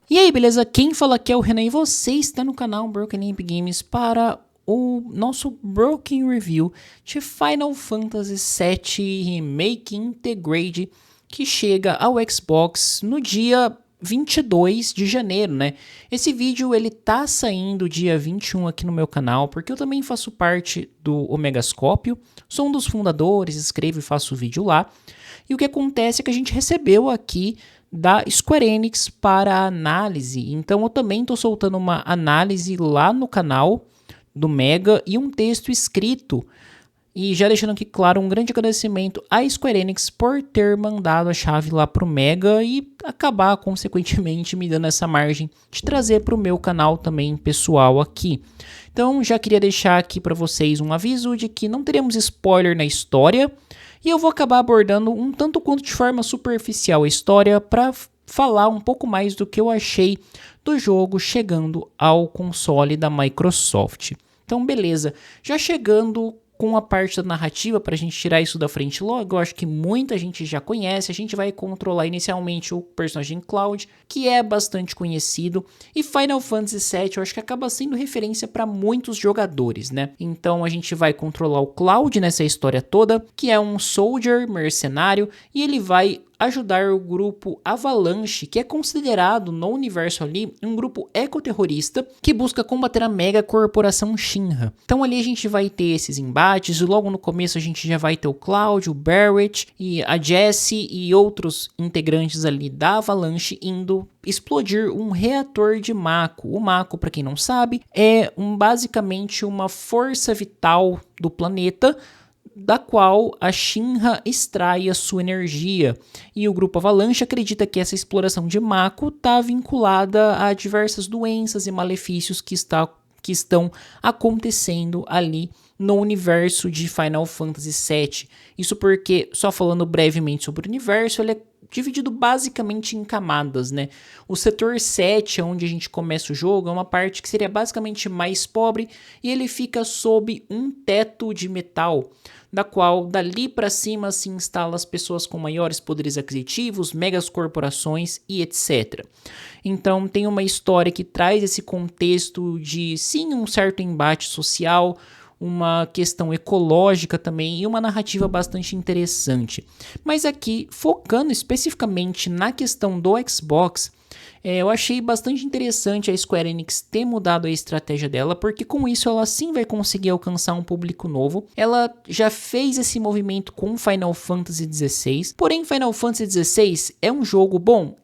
E aí, beleza? Quem fala aqui é o Renan e você está no canal Broken Imp Games para o nosso Broken Review de Final Fantasy VII Remake Intergrade, que chega ao Xbox no dia 22 de janeiro, né? Esse vídeo ele tá saindo dia 21 aqui no meu canal, porque eu também faço parte do Omegascópio, sou um dos fundadores, escrevo e faço vídeo lá. E o que acontece é que a gente recebeu aqui da Square Enix para análise, então eu também estou soltando uma análise lá no canal do Mega e um texto escrito. E já deixando aqui claro, um grande agradecimento à Square Enix por ter mandado a chave lá pro Mega e acabar, consequentemente, me dando essa margem de trazer para o meu canal também pessoal aqui. Então, já queria deixar aqui para vocês um aviso de que não teremos spoiler na história e eu vou acabar abordando um tanto quanto de forma superficial a história para falar um pouco mais do que eu achei do jogo chegando ao console da Microsoft. Então, beleza. Já chegando com a parte da narrativa, para a gente tirar isso da frente logo, eu acho que muita gente já conhece. A gente vai controlar inicialmente o personagem Cloud, que é bastante conhecido, e Final Fantasy VII eu acho que acaba sendo referência para muitos jogadores, né? Então a gente vai controlar o Cloud nessa história toda, que é um soldier mercenário, e ele vai ajudar o grupo Avalanche, que é considerado no universo ali um grupo ecoterrorista que busca combater a mega corporação Shinra. Então ali a gente vai ter esses embates e logo no começo a gente já vai ter o Cloud, o Barrett e a Jessie e outros integrantes ali da Avalanche indo explodir um reator de Mako. O Mako, para quem não sabe, é basicamente uma força vital do planeta da qual a Shinra extrai a sua energia. E o grupo Avalanche acredita que essa exploração de Mako está vinculada a diversas doenças e malefícios que estão acontecendo ali no universo de Final Fantasy VII. Isso porque, só falando brevemente sobre o universo, ele é dividido basicamente em camadas, né? O setor 7, onde a gente começa o jogo, é uma parte que seria basicamente mais pobre e ele fica sob um teto de metal, da qual dali para cima se instalam as pessoas com maiores poderes aquisitivos, megas corporações e etc. Então tem uma história que traz esse contexto de sim um certo embate social, uma questão ecológica também e uma narrativa bastante interessante. Mas aqui, focando especificamente na questão do Xbox, eu achei bastante interessante a Square Enix ter mudado a estratégia dela, porque com isso ela sim vai conseguir alcançar um público novo. Ela já fez esse movimento com Final Fantasy XVI, porém Final Fantasy XVI é um jogo bom.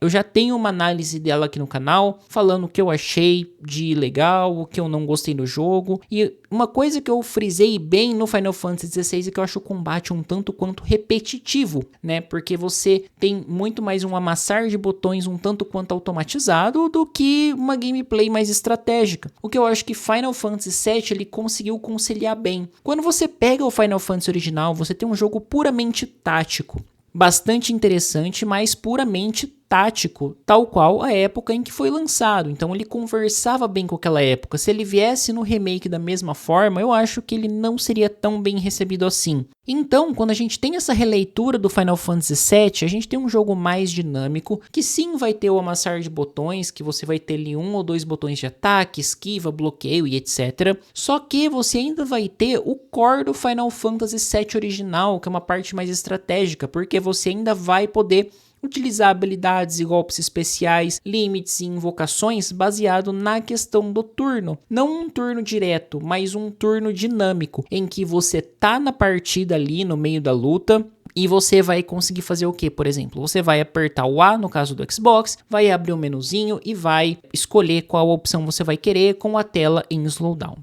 Eu já tenho uma análise dela aqui no canal, falando o que eu achei de legal, o que eu não gostei do jogo. E uma coisa que eu frisei bem no Final Fantasy XVI é que eu acho o combate um tanto quanto repetitivo, né? Porque você tem muito mais um amassar de botões um tanto quanto automatizado do que uma gameplay mais estratégica. O que eu acho que Final Fantasy VII ele conseguiu conciliar bem. Quando você pega o Final Fantasy original, você tem um jogo puramente tático. Bastante interessante, mas puramente tático, tal qual a época em que foi lançado. Então ele conversava bem com aquela época. Se ele viesse no remake da mesma forma, eu acho que ele não seria tão bem recebido assim. Então, quando a gente tem essa releitura do Final Fantasy VII, a gente tem um jogo mais dinâmico, que sim vai ter o amassar de botões, que você vai ter ali 1 ou 2 botões de ataque, esquiva, bloqueio e etc. Só que você ainda vai ter o core do Final Fantasy VII original, que é uma parte mais estratégica, porque você ainda vai poder utilizar habilidades e golpes especiais, limites e invocações baseado na questão do turno. Não um turno direto, mas um turno dinâmico, em que você tá na partida ali no meio da luta, e você vai conseguir fazer o que, por exemplo? Você vai apertar o A, no caso do Xbox, vai abrir o menuzinho e vai escolher qual opção você vai querer com a tela em slowdown.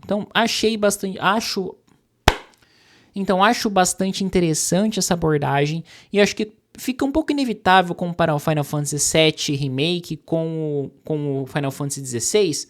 Então, acho bastante interessante essa abordagem e acho que fica um pouco inevitável comparar o Final Fantasy VII Remake com o Final Fantasy XVI.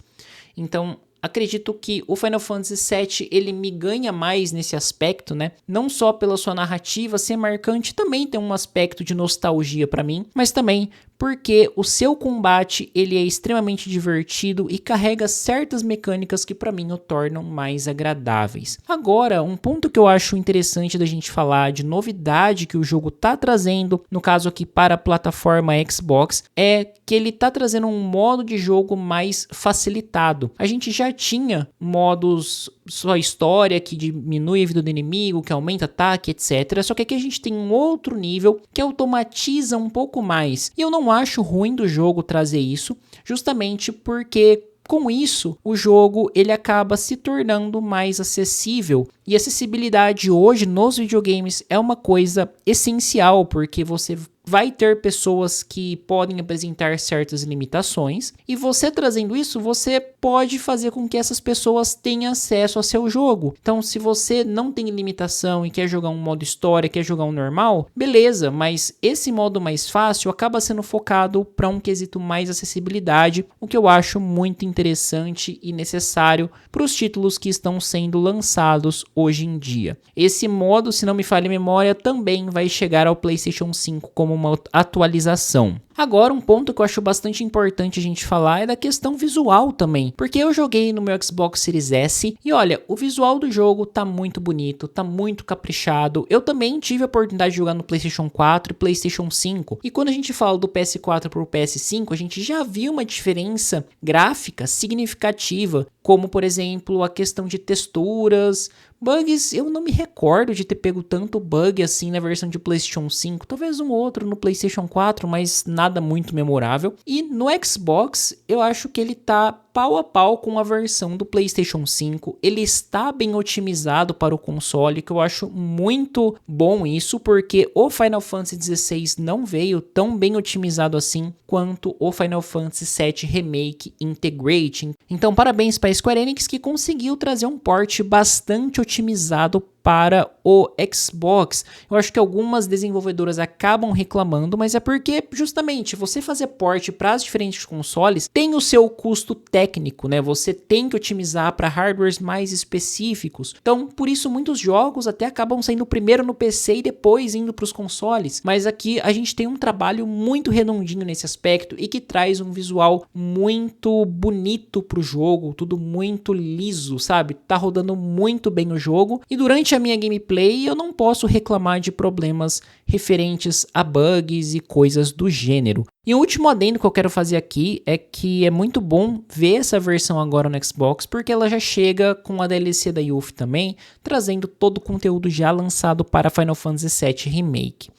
Então, acredito que o Final Fantasy VII ele me ganha mais nesse aspecto, né? Não só pela sua narrativa ser marcante, também tem um aspecto de nostalgia para mim, mas também porque o seu combate ele é extremamente divertido e carrega certas mecânicas que para mim o tornam mais agradáveis. Agora, um ponto que eu acho interessante da gente falar de novidade que o jogo tá trazendo, no caso aqui para a plataforma Xbox, é que ele tá trazendo um modo de jogo mais facilitado. A gente já tinha modos só história que diminui a vida do inimigo, que aumenta ataque, etc. Só que aqui a gente tem um outro nível que automatiza um pouco mais. E eu não acho ruim do jogo trazer isso, justamente porque com isso, o jogo ele acaba se tornando mais acessível. E acessibilidade hoje nos videogames é uma coisa essencial, porque você vai ter pessoas que podem apresentar certas limitações, e você trazendo isso, você pode fazer com que essas pessoas tenham acesso ao seu jogo. Então, se você não tem limitação e quer jogar um modo história, quer jogar um normal, beleza, mas esse modo mais fácil acaba sendo focado para um quesito mais acessibilidade, o que eu acho muito interessante e necessário para os títulos que estão sendo lançados hoje em dia. Esse modo, se não me falha a memória, também vai chegar ao PlayStation 5 como uma atualização. Agora, um ponto que eu acho bastante importante a gente falar é da questão visual também, porque eu joguei no meu Xbox Series S e olha, o visual do jogo tá muito bonito, tá muito caprichado. Eu também tive a oportunidade de jogar no PlayStation 4 e PlayStation 5, e quando a gente fala do PS4 para o PS5, a gente já viu uma diferença gráfica significativa, como por exemplo a questão de texturas, bugs. Eu não me recordo de ter pego tanto bug assim na versão de PlayStation 5, talvez um outro no PlayStation 4, mas nada muito memorável. E no Xbox, eu acho que ele tá pau a pau com a versão do PlayStation 5. Ele está bem otimizado para o console, que eu acho muito bom isso, porque o Final Fantasy XVI não veio tão bem otimizado assim quanto o Final Fantasy VII Remake Integrating. Então, parabéns para a Square Enix, que conseguiu trazer um port bastante otimizado para o Xbox. Eu acho que algumas desenvolvedoras acabam reclamando, mas é porque justamente você fazer port para as diferentes consoles tem o seu custo técnico, né? Você tem que otimizar para hardwares mais específicos. Então, por isso muitos jogos até acabam saindo primeiro no PC e depois indo para os consoles. Mas aqui a gente tem um trabalho muito redondinho nesse aspecto e que traz um visual muito bonito para o jogo, tudo muito liso, sabe? Tá rodando muito bem o jogo e durante a minha gameplay eu não posso reclamar de problemas referentes a bugs e coisas do gênero. E o último adendo que eu quero fazer aqui é que é muito bom ver essa versão agora no Xbox, porque ela já chega com a DLC da Yuffie também, trazendo todo o conteúdo já lançado para Final Fantasy VII Remake.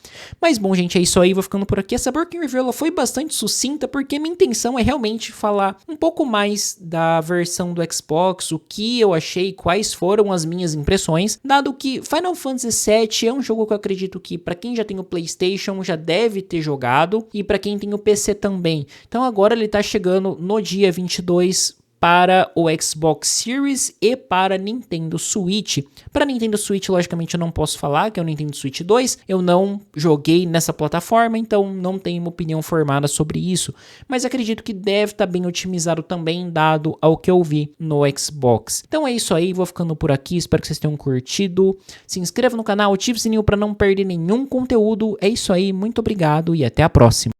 Mas bom, gente, é isso aí, vou ficando por aqui. Essa Working Review ela foi bastante sucinta, porque minha intenção é realmente falar um pouco mais da versão do Xbox, o que eu achei, quais foram as minhas impressões, dado que Final Fantasy VII é um jogo que eu acredito que para quem já tem o PlayStation já deve ter jogado, e para quem tem o PC também. Então agora ele tá chegando no dia 22 para o Xbox Series e para Nintendo Switch. Para Nintendo Switch, logicamente, eu não posso falar que é o Nintendo Switch 2. Eu não joguei nessa plataforma, então não tenho uma opinião formada sobre isso. Mas acredito que deve estar bem otimizado também, dado ao que eu vi no Xbox. Então é isso aí, vou ficando por aqui. Espero que vocês tenham curtido. Se inscreva no canal, ative o sininho para não perder nenhum conteúdo. É isso aí, muito obrigado e até a próxima.